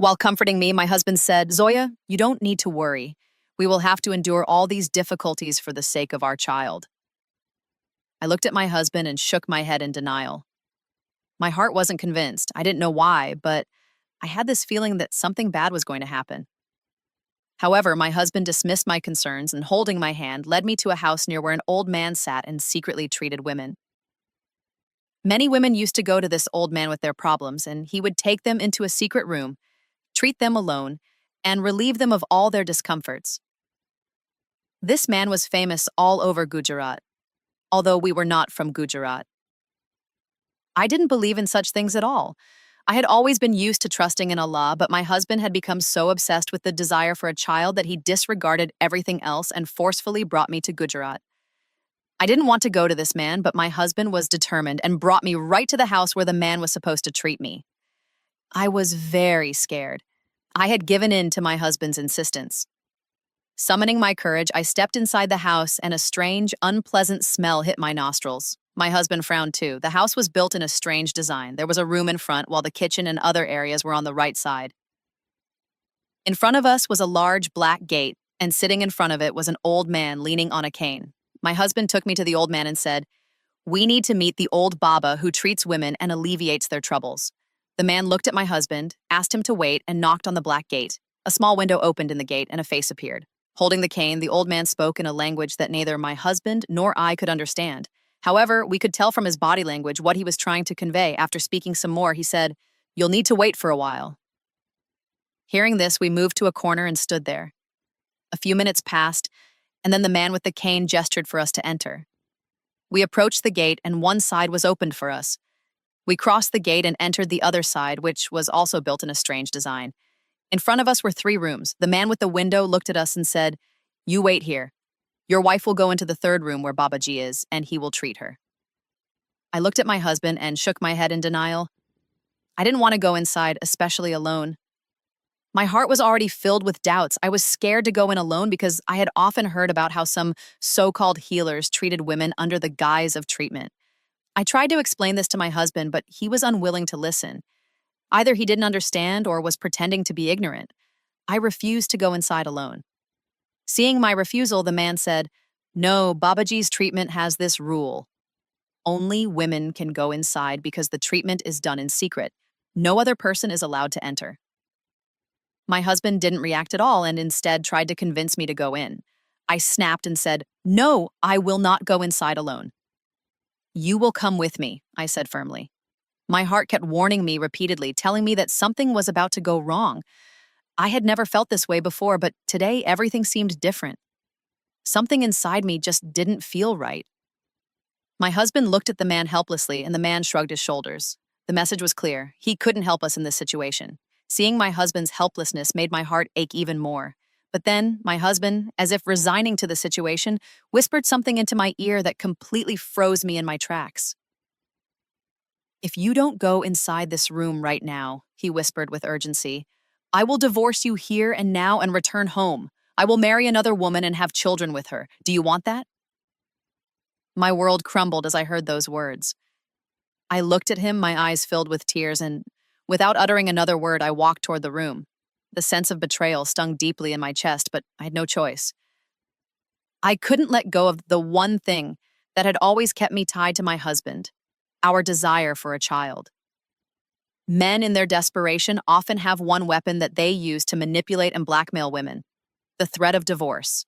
While comforting me, my husband said, "Zoya, you don't need to worry. We will have to endure all these difficulties for the sake of our child." I looked at my husband and shook my head in denial. My heart wasn't convinced. I didn't know why, but I had this feeling that something bad was going to happen. However, my husband dismissed my concerns and, holding my hand, led me to a house near where an old man sat and secretly treated women. Many women used to go to this old man with their problems, and he would take them into a secret room, treat them alone, and relieve them of all their discomforts. This man was famous all over Gujarat, although we were not from Gujarat. I didn't believe in such things at all. I had always been used to trusting in Allah, but my husband had become so obsessed with the desire for a child that he disregarded everything else and forcefully brought me to Gujarat. I didn't want to go to this man, but my husband was determined and brought me right to the house where the man was supposed to treat me. I was very scared. I had given in to my husband's insistence. Summoning my courage, I stepped inside the house and a strange, unpleasant smell hit my nostrils. My husband frowned too. The house was built in a strange design. There was a room in front, while the kitchen and other areas were on the right side. In front of us was a large black gate, and sitting in front of it was an old man leaning on a cane. My husband took me to the old man and said, "We need to meet the old Baba who treats women and alleviates their troubles." The man looked at my husband, asked him to wait, and knocked on the black gate. A small window opened in the gate, and a face appeared. Holding the cane, the old man spoke in a language that neither my husband nor I could understand. However, we could tell from his body language what he was trying to convey. After speaking some more, he said, "You'll need to wait for a while." Hearing this, we moved to a corner and stood there. A few minutes passed, and then the man with the cane gestured for us to enter. We approached the gate, and one side was opened for us. We crossed the gate and entered the other side, which was also built in a strange design. In front of us were 3 rooms. The man with the window looked at us and said, "You wait here. Your wife will go into the 3rd room where Babaji is, and he will treat her." I looked at my husband and shook my head in denial. I didn't want to go inside, especially alone. My heart was already filled with doubts. I was scared to go in alone because I had often heard about how some so-called healers treated women under the guise of treatment. I tried to explain this to my husband, but he was unwilling to listen. Either he didn't understand or was pretending to be ignorant. I refused to go inside alone. Seeing my refusal, the man said, "No, Babaji's treatment has this rule. Only women can go inside because the treatment is done in secret. No other person is allowed to enter." My husband didn't react at all and instead tried to convince me to go in. I snapped and said, "No, I will not go inside alone." "You will come with me," I said firmly. My heart kept warning me repeatedly, telling me that something was about to go wrong. I had never felt this way before, but today everything seemed different. Something inside me just didn't feel right. My husband looked at the man helplessly, and the man shrugged his shoulders. The message was clear. He couldn't help us in this situation. Seeing my husband's helplessness made my heart ache even more. But then, my husband, as if resigning to the situation, whispered something into my ear that completely froze me in my tracks. "If you don't go inside this room right now," he whispered with urgency, "I will divorce you here and now and return home. I will marry another woman and have children with her. Do you want that?" My world crumbled as I heard those words. I looked at him, my eyes filled with tears, and without uttering another word, I walked toward the room. The sense of betrayal stung deeply in my chest, but I had no choice. I couldn't let go of the one thing that had always kept me tied to my husband: our desire for a child. Men in their desperation often have one weapon that they use to manipulate and blackmail women: the threat of divorce.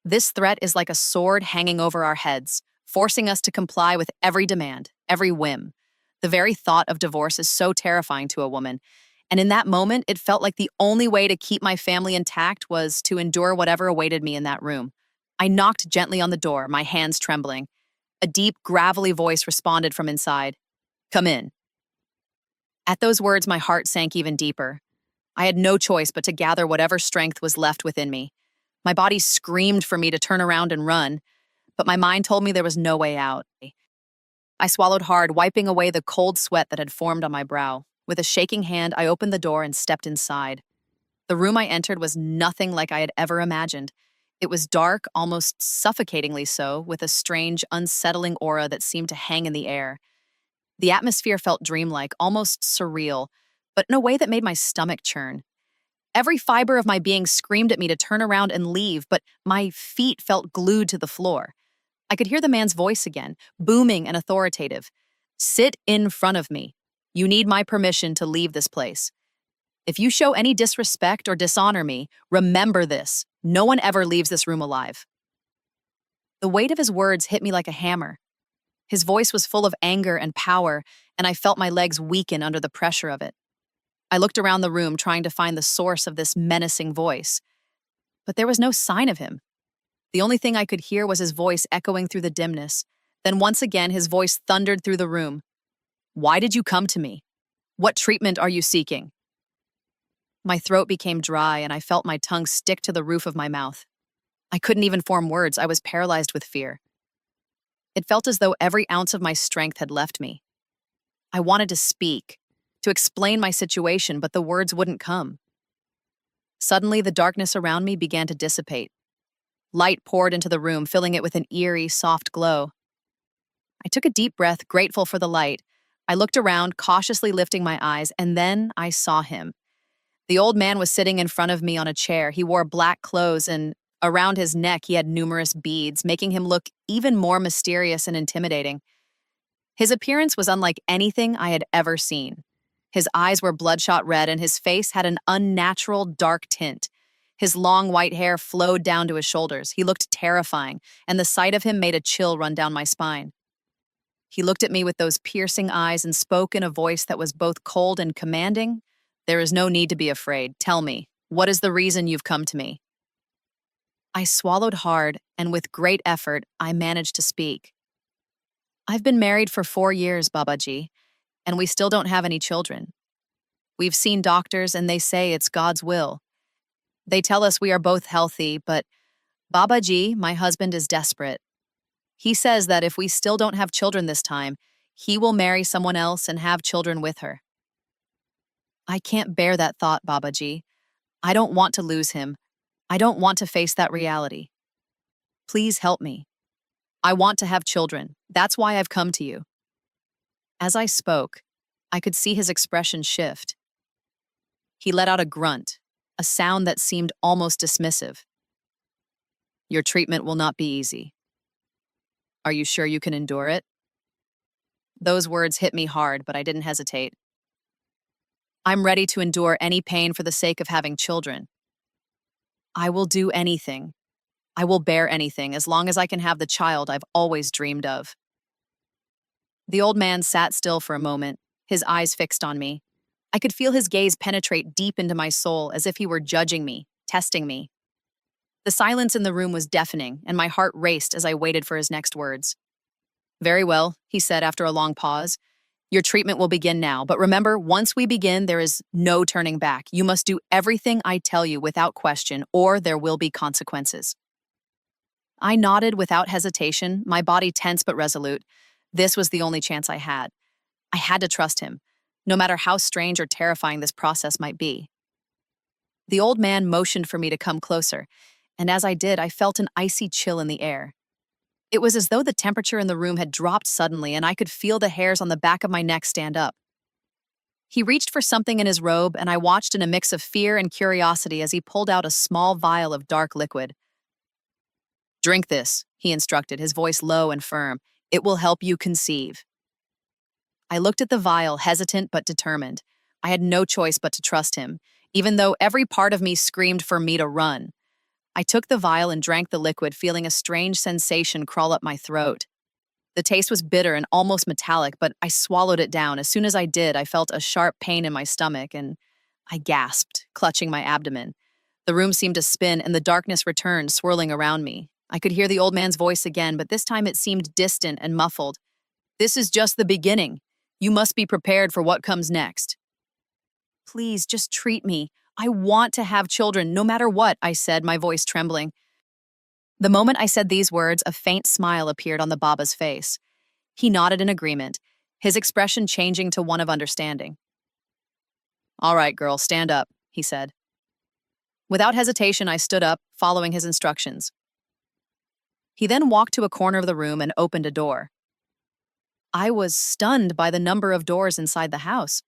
This threat is like a sword hanging over our heads, forcing us to comply with every demand, every whim. The very thought of divorce is so terrifying to a woman, and in that moment, it felt like the only way to keep my family intact was to endure whatever awaited me in that room. I knocked gently on the door, my hands trembling. A deep, gravelly voice responded from inside. "Come in." At those words, my heart sank even deeper. I had no choice but to gather whatever strength was left within me. My body screamed for me to turn around and run, but my mind told me there was no way out. I swallowed hard, wiping away the cold sweat that had formed on my brow. With a shaking hand, I opened the door and stepped inside. The room I entered was nothing like I had ever imagined. It was dark, almost suffocatingly so, with a strange, unsettling aura that seemed to hang in the air. The atmosphere felt dreamlike, almost surreal. but in a way that made my stomach churn. Every fiber of my being screamed at me to turn around and leave, but my feet felt glued to the floor. I could hear the man's voice again, booming and authoritative. Sit in front of me. You need my permission to leave this place. If you show any disrespect or dishonor me, remember this. No one ever leaves this room alive. The weight of his words hit me like a hammer. His voice was full of anger and power, and I felt my legs weaken under the pressure of it. I looked around the room trying to find the source of this menacing voice, but there was no sign of him. The only thing I could hear was his voice echoing through the dimness. Then once again, his voice thundered through the room. Why did you come to me? What treatment are you seeking? My throat became dry, and I felt my tongue stick to the roof of my mouth. I couldn't even form words. I was paralyzed with fear. It felt as though every ounce of my strength had left me. I wanted to speak, to explain my situation, but the words wouldn't come. Suddenly, the darkness around me began to dissipate. Light poured into the room, filling it with an eerie, soft glow. I took a deep breath, grateful for the light. I looked around, cautiously lifting my eyes, and then I saw him. The old man was sitting in front of me on a chair. He wore black clothes, and around his neck he had numerous beads, making him look even more mysterious and intimidating. His appearance was unlike anything I had ever seen. His eyes were bloodshot red, and his face had an unnatural dark tint. His long white hair flowed down to his shoulders. He looked terrifying, and the sight of him made a chill run down my spine. He looked at me with those piercing eyes and spoke in a voice that was both cold and commanding. There is no need to be afraid. Tell me, what is the reason you've come to me? I swallowed hard, and with great effort, I managed to speak. I've been married for 4 years, Babaji, and we still don't have any children. We've seen doctors, and they say it's God's will. They tell us we are both healthy, but Babaji, my husband, is desperate. He says that if we still don't have children this time, he will marry someone else and have children with her. I can't bear that thought, Babaji. I don't want to lose him. I don't want to face that reality. Please help me. I want to have children. That's why I've come to you. As I spoke, I could see his expression shift. He let out a grunt, a sound that seemed almost dismissive. Your treatment will not be easy. Are you sure you can endure it? Those words hit me hard, but I didn't hesitate. I'm ready to endure any pain for the sake of having children. I will do anything. I will bear anything as long as I can have the child I've always dreamed of. The old man sat still for a moment, his eyes fixed on me. I could feel his gaze penetrate deep into my soul as if he were judging me, testing me. The silence in the room was deafening, and my heart raced as I waited for his next words. Very well, he said after a long pause. Your treatment will begin now, but remember, once we begin, there is no turning back. You must do everything I tell you without question, or there will be consequences. I nodded without hesitation, my body tense but resolute. This was the only chance I had. I had to trust him, no matter how strange or terrifying this process might be. The old man motioned for me to come closer, and as I did, I felt an icy chill in the air. It was as though the temperature in the room had dropped suddenly, and I could feel the hairs on the back of my neck stand up. He reached for something in his robe, and I watched in a mix of fear and curiosity as he pulled out a small vial of dark liquid. Drink this, he instructed, his voice low and firm. It will help you conceive. I looked at the vial, hesitant but determined. I had no choice but to trust him, even though every part of me screamed for me to run. I took the vial and drank the liquid, feeling a strange sensation crawl up my throat. The taste was bitter and almost metallic, but I swallowed it down. As soon as I did, I felt a sharp pain in my stomach, and I gasped, clutching my abdomen. The room seemed to spin, and the darkness returned, swirling around me. I could hear the old man's voice again, but this time it seemed distant and muffled. This is just the beginning. You must be prepared for what comes next. Please, just treat me. I want to have children, no matter what, I said, my voice trembling. The moment I said these words, a faint smile appeared on the Baba's face. He nodded in agreement, his expression changing to one of understanding. All right, girl, stand up, he said. Without hesitation, I stood up, following his instructions. He then walked to a corner of the room and opened a door. I was stunned by the number of doors inside the house.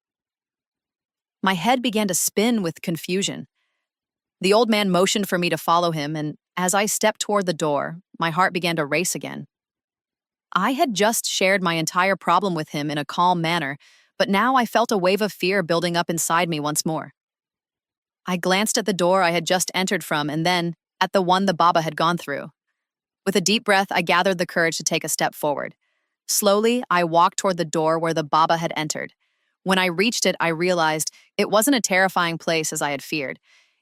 My head began to spin with confusion. The old man motioned for me to follow him, and as I stepped toward the door, my heart began to race again. I had just shared my entire problem with him in a calm manner, but now I felt a wave of fear building up inside me once more. I glanced at the door I had just entered from and then at the one the Baba had gone through. With a deep breath, I gathered the courage to take a step forward. Slowly, I walked toward the door where the Baba had entered. When I reached it, I realized it wasn't a terrifying place as I had feared.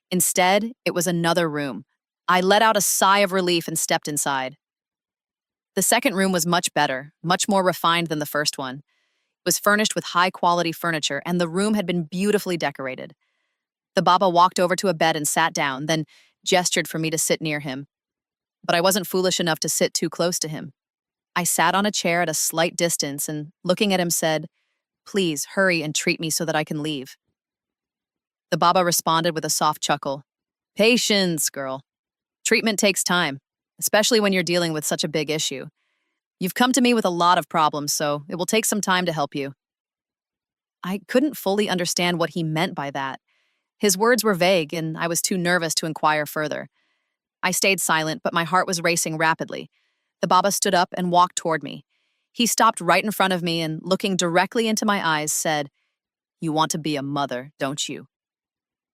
Instead, it was another room. I let out a sigh of relief and stepped inside. The second room was much better, much more refined than the first one. It was furnished with high-quality furniture, and the room had been beautifully decorated. The Baba walked over to a bed and sat down, then gestured for me to sit near him. But I wasn't foolish enough to sit too close to him. I sat on a chair at a slight distance and, looking at him, said, "Please, hurry and treat me so that I can leave." The Baba responded with a soft chuckle. "Patience, girl. Treatment takes time, especially when you're dealing with such a big issue. You've come to me with a lot of problems, so it will take some time to help you." I couldn't fully understand what he meant by that. His words were vague, and I was too nervous to inquire further. I stayed silent, but my heart was racing rapidly. The Baba stood up and walked toward me. He stopped right in front of me and, looking directly into my eyes, said, "You want to be a mother, don't you?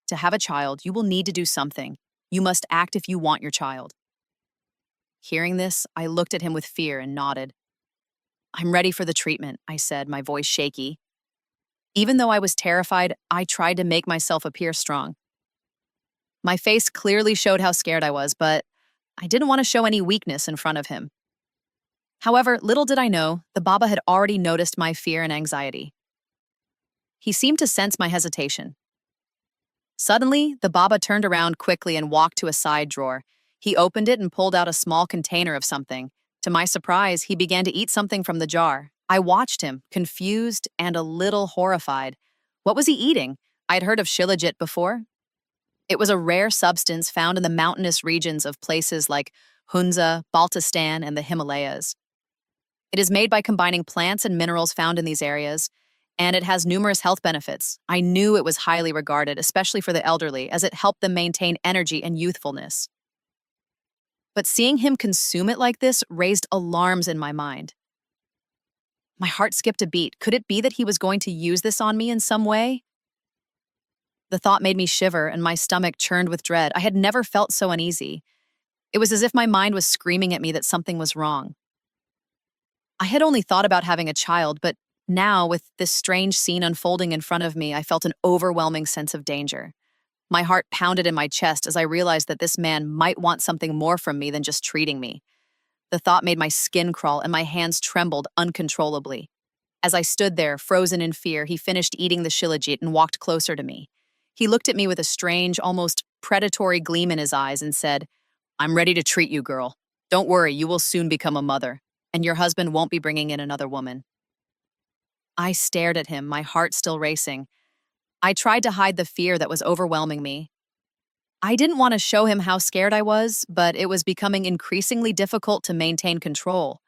To have a child, you will need to do something. You must act if you want your child." Hearing this, I looked at him with fear and nodded. "I'm ready for the treatment," I said, my voice shaky. Even though I was terrified, I tried to make myself appear strong. My face clearly showed how scared I was, but I didn't want to show any weakness in front of him. However, little did I know, the Baba had already noticed my fear and anxiety. He seemed to sense my hesitation. Suddenly, the Baba turned around quickly and walked to a side drawer. He opened it and pulled out a small container of something. To my surprise, he began to eat something from the jar. I watched him, confused and a little horrified. What was he eating? I'd heard of shilajit before. It was a rare substance found in the mountainous regions of places like Hunza, Baltistan, and the Himalayas. It is made by combining plants and minerals found in these areas, and it has numerous health benefits. I knew it was highly regarded, especially for the elderly, as it helped them maintain energy and youthfulness. But seeing him consume it like this raised alarms in my mind. My heart skipped a beat. Could it be that he was going to use this on me in some way? The thought made me shiver, and my stomach churned with dread. I had never felt so uneasy. It was as if my mind was screaming at me that something was wrong. I had only thought about having a child, but now, with this strange scene unfolding in front of me, I felt an overwhelming sense of danger. My heart pounded in my chest as I realized that this man might want something more from me than just treating me. The thought made my skin crawl and my hands trembled uncontrollably. As I stood there, frozen in fear, he finished eating the shilajit and walked closer to me. He looked at me with a strange, almost predatory gleam in his eyes and said, "I'm ready to treat you, girl. Don't worry, you will soon become a mother, and your husband won't be bringing in another woman." I stared at him, my heart still racing. I tried to hide the fear that was overwhelming me. I didn't want to show him how scared I was, but it was becoming increasingly difficult to maintain control.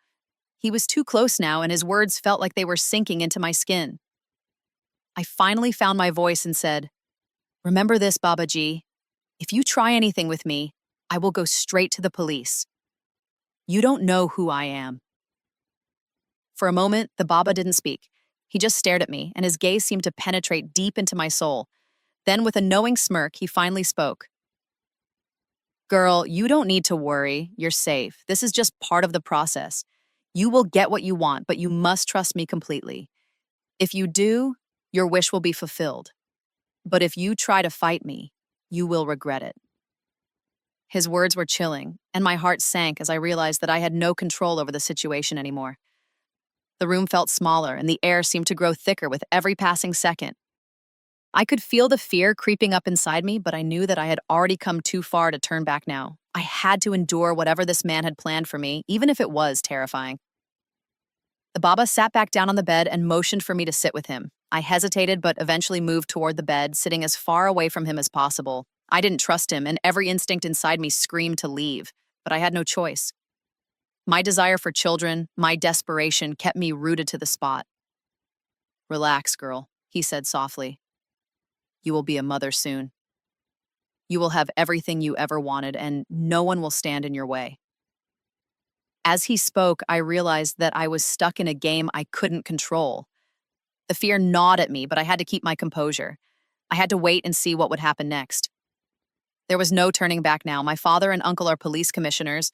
He was too close now, and his words felt like they were sinking into my skin. I finally found my voice and said, "Remember this, Babaji. If you try anything with me, I will go straight to the police. You don't know who I am." For a moment, the Baba didn't speak. He just stared at me, and his gaze seemed to penetrate deep into my soul. Then, with a knowing smirk, he finally spoke. "Girl, you don't need to worry. You're safe. This is just part of the process. You will get what you want, but you must trust me completely. If you do, your wish will be fulfilled. But if you try to fight me, you will regret it." His words were chilling, and my heart sank as I realized that I had no control over the situation anymore. The room felt smaller, and the air seemed to grow thicker with every passing second. I could feel the fear creeping up inside me, but I knew that I had already come too far to turn back now. I had to endure whatever this man had planned for me, even if it was terrifying. The Baba sat back down on the bed and motioned for me to sit with him. I hesitated, but eventually moved toward the bed, sitting as far away from him as possible. I didn't trust him, and every instinct inside me screamed to leave, but I had no choice. My desire for children, my desperation, kept me rooted to the spot. "Relax, girl," he said softly. You will be a mother soon. You will have everything you ever wanted, and no one will stand in your way. As he spoke, I realized that I was stuck in a game I couldn't control. The fear gnawed at me, but I had to keep my composure. I had to wait and see what would happen next. There was no turning back now. My father and uncle are police commissioners.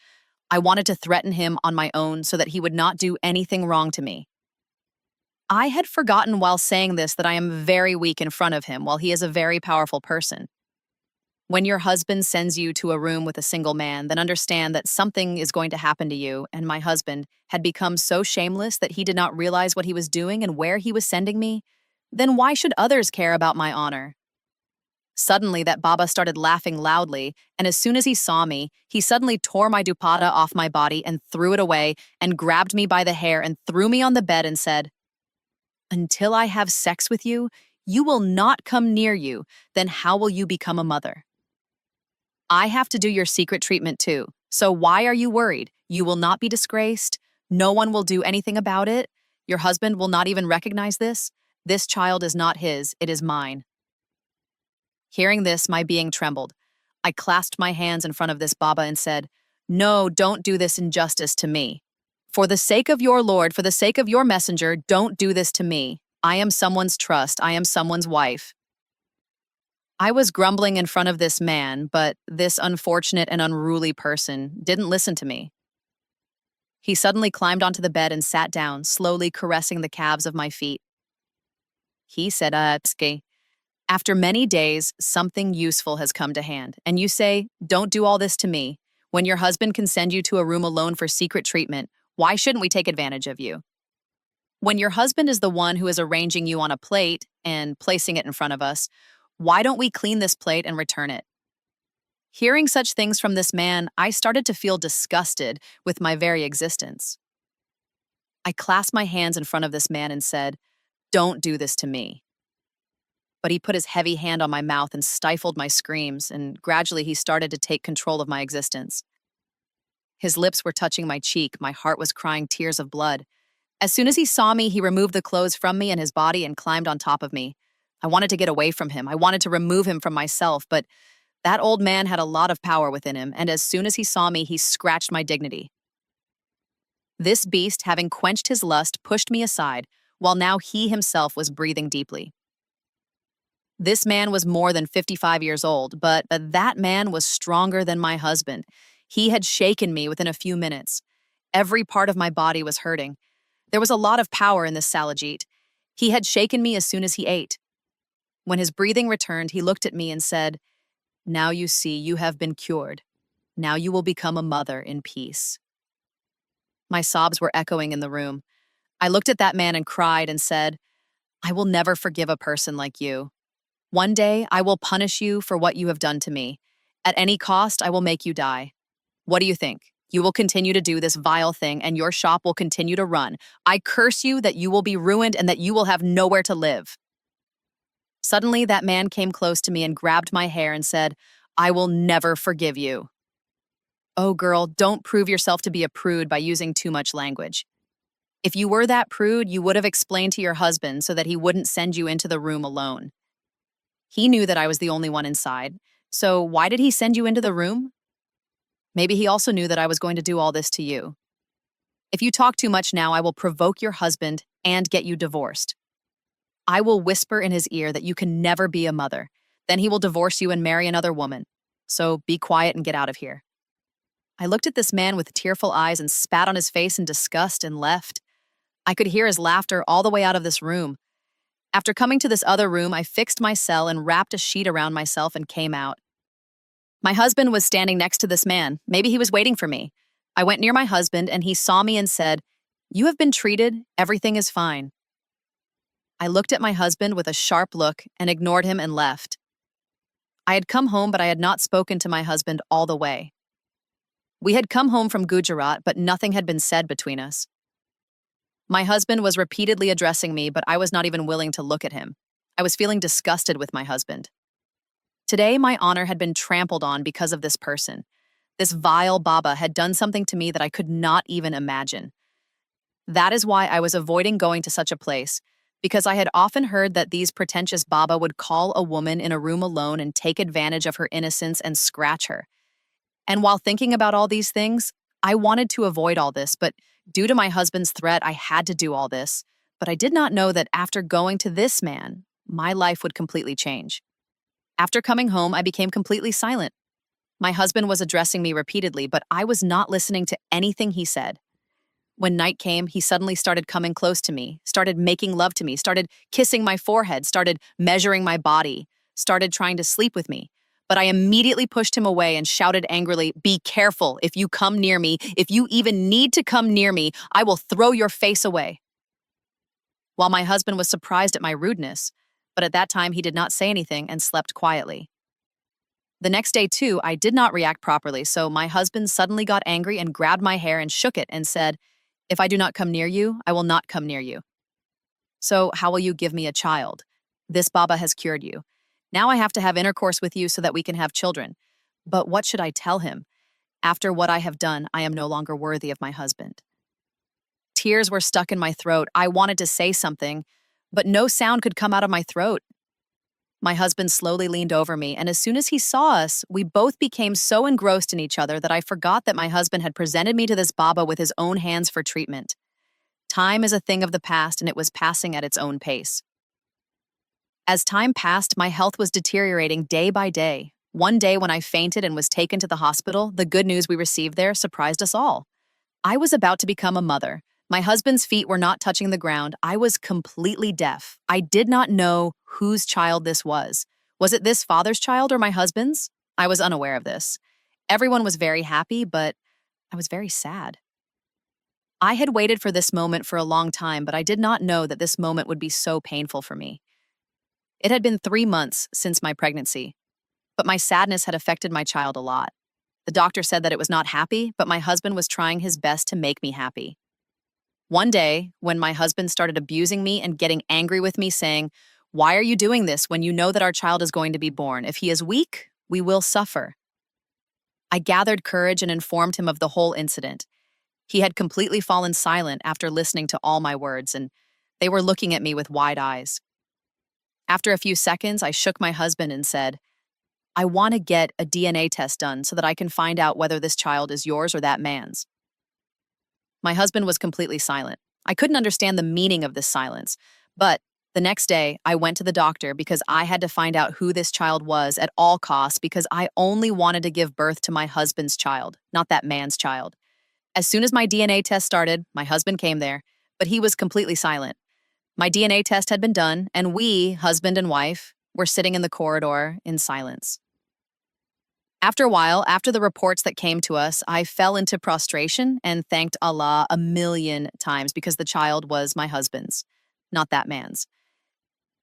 I wanted to threaten him on my own so that he would not do anything wrong to me. I had forgotten while saying this that I am very weak in front of him while he is a very powerful person. When your husband sends you to a room with a single man, then understand that something is going to happen to you, and my husband had become so shameless that he did not realize what he was doing and where he was sending me. Then why should others care about my honor? Suddenly, that Baba started laughing loudly, and as soon as he saw me, he suddenly tore my dupatta off my body and threw it away and grabbed me by the hair and threw me on the bed and said, "Until I have sex with you, you will not come near you. Then how will you become a mother? I have to do your secret treatment too. So why are you worried? You will not be disgraced. No one will do anything about it. Your husband will not even recognize this. This child is not his, it is mine." Hearing this, my being trembled. I clasped my hands in front of this Baba and said, "No, don't do this injustice to me. For the sake of your Lord, for the sake of your messenger, don't do this to me. I am someone's trust. I am someone's wife." I was grumbling in front of this man, but this unfortunate and unruly person didn't listen to me. He suddenly climbed onto the bed and sat down, slowly caressing the calves of my feet. He said, "Pske, after many days, something useful has come to hand, and you say, 'Don't do all this to me.' When your husband can send you to a room alone for secret treatment, why shouldn't we take advantage of you? When your husband is the one who is arranging you on a plate and placing it in front of us, why don't we clean this plate and return it?" Hearing such things from this man, I started to feel disgusted with my very existence. I clasped my hands in front of this man and said, "Don't do this to me." But he put his heavy hand on my mouth and stifled my screams, and gradually he started to take control of my existence. His lips were touching my cheek, my heart was crying tears of blood. As soon as he saw me, he removed the clothes from me and his body and climbed on top of me. I wanted to get away from him. I wanted to remove him from myself, but that old man had a lot of power within him, and as soon as he saw me, he scratched my dignity. This beast, having quenched his lust, pushed me aside, while now he himself was breathing deeply. This man was more than 55 years old, but that man was stronger than my husband. He had shaken me within a few minutes. Every part of my body was hurting. There was a lot of power in this Salajit. He had shaken me as soon as he ate. When his breathing returned, he looked at me and said, "Now you see you have been cured. Now you will become a mother in peace." My sobs were echoing in the room. I looked at that man and cried and said, "I will never forgive a person like you. One day I will punish you for what you have done to me. At any cost, I will make you die. What do you think? You will continue to do this vile thing and your shop will continue to run. I curse you that you will be ruined and that you will have nowhere to live." Suddenly, that man came close to me and grabbed my hair and said, "I will never forgive you." Oh, girl, don't prove yourself to be a prude by using too much language. If you were that prude, you would have explained to your husband so that he wouldn't send you into the room alone. He knew that I was the only one inside, so why did he send you into the room? Maybe he also knew that I was going to do all this to you. If you talk too much now, I will provoke your husband and get you divorced. I will whisper in his ear that you can never be a mother. Then he will divorce you and marry another woman. So be quiet and get out of here. I looked at this man with tearful eyes and spat on his face in disgust and left. I could hear his laughter all the way out of this room. After coming to this other room, I fixed my cell and wrapped a sheet around myself and came out. My husband was standing next to this man. Maybe he was waiting for me. I went near my husband and he saw me and said, "You have been treated. Everything is fine." I looked at my husband with a sharp look and ignored him and left. I had come home, but I had not spoken to my husband all the way. We had come home from Gujarat, but nothing had been said between us. My husband was repeatedly addressing me, but I was not even willing to look at him. I was feeling disgusted with my husband. Today, my honor had been trampled on because of this person. This vile Baba had done something to me that I could not even imagine. That is why I was avoiding going to such a place, because I had often heard that these pretentious Baba would call a woman in a room alone and take advantage of her innocence and scratch her. And while thinking about all these things, I wanted to avoid all this, but due to my husband's threat, I had to do all this. But I did not know that after going to this man, my life would completely change. After coming home, I became completely silent. My husband was addressing me repeatedly, but I was not listening to anything he said. When night came, he suddenly started coming close to me, started making love to me, started kissing my forehead, started measuring my body, started trying to sleep with me. But I immediately pushed him away and shouted angrily, "Be careful. If you come near me, if you even need to come near me, I will throw your face away." While my husband was surprised at my rudeness, but at that time he did not say anything and slept quietly. The next day, too, I did not react properly, so my husband suddenly got angry and grabbed my hair and shook it and said, "If I do not come near you, I will not come near you. So how will you give me a child? This Baba has cured you. Now I have to have intercourse with you so that we can have children. But what should I tell him? After what I have done, I am no longer worthy of my husband." Tears were stuck in my throat. I wanted to say something, but no sound could come out of my throat. My husband slowly leaned over me, and as soon as he saw us, we both became so engrossed in each other that I forgot that my husband had presented me to this Baba with his own hands for treatment. Time is a thing of the past, and it was passing at its own pace. As time passed, my health was deteriorating day by day. One day when I fainted and was taken to the hospital, the good news we received there surprised us all. I was about to become a mother. My husband's feet were not touching the ground. I was completely deaf. I did not know whose child this was. Was it this father's child or my husband's? I was unaware of this. Everyone was very happy, but I was very sad. I had waited for this moment for a long time, but I did not know that this moment would be so painful for me. It had been 3 months since my pregnancy, but my sadness had affected my child a lot. The doctor said that it was not happy, but my husband was trying his best to make me happy. One day, when my husband started abusing me and getting angry with me, saying, "Why are you doing this when you know that our child is going to be born? If he is weak, we will suffer." I gathered courage and informed him of the whole incident. He had completely fallen silent after listening to all my words, and they were looking at me with wide eyes. After a few seconds, I shook my husband and said, "I want to get a DNA test done so that I can find out whether this child is yours or that man's." My husband was completely silent. I couldn't understand the meaning of this silence, but the next day I went to the doctor because I had to find out who this child was at all costs because I only wanted to give birth to my husband's child, not that man's child. As soon as my DNA test started, my husband came there, but he was completely silent. My DNA test had been done, and we, husband and wife, were sitting in the corridor in silence. After a while, after the reports that came to us, I fell into prostration and thanked Allah a million times because the child was my husband's, not that man's.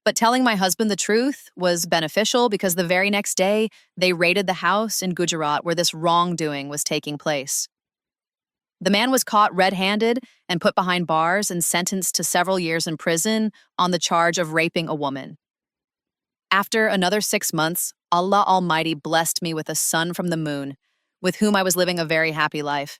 But telling my husband the truth was beneficial because the very next day, they raided the house in Gujarat where this wrongdoing was taking place. The man was caught red-handed and put behind bars and sentenced to several years in prison on the charge of raping a woman. After another 6 months, Allah Almighty blessed me with a son from the moon, with whom I was living a very happy life.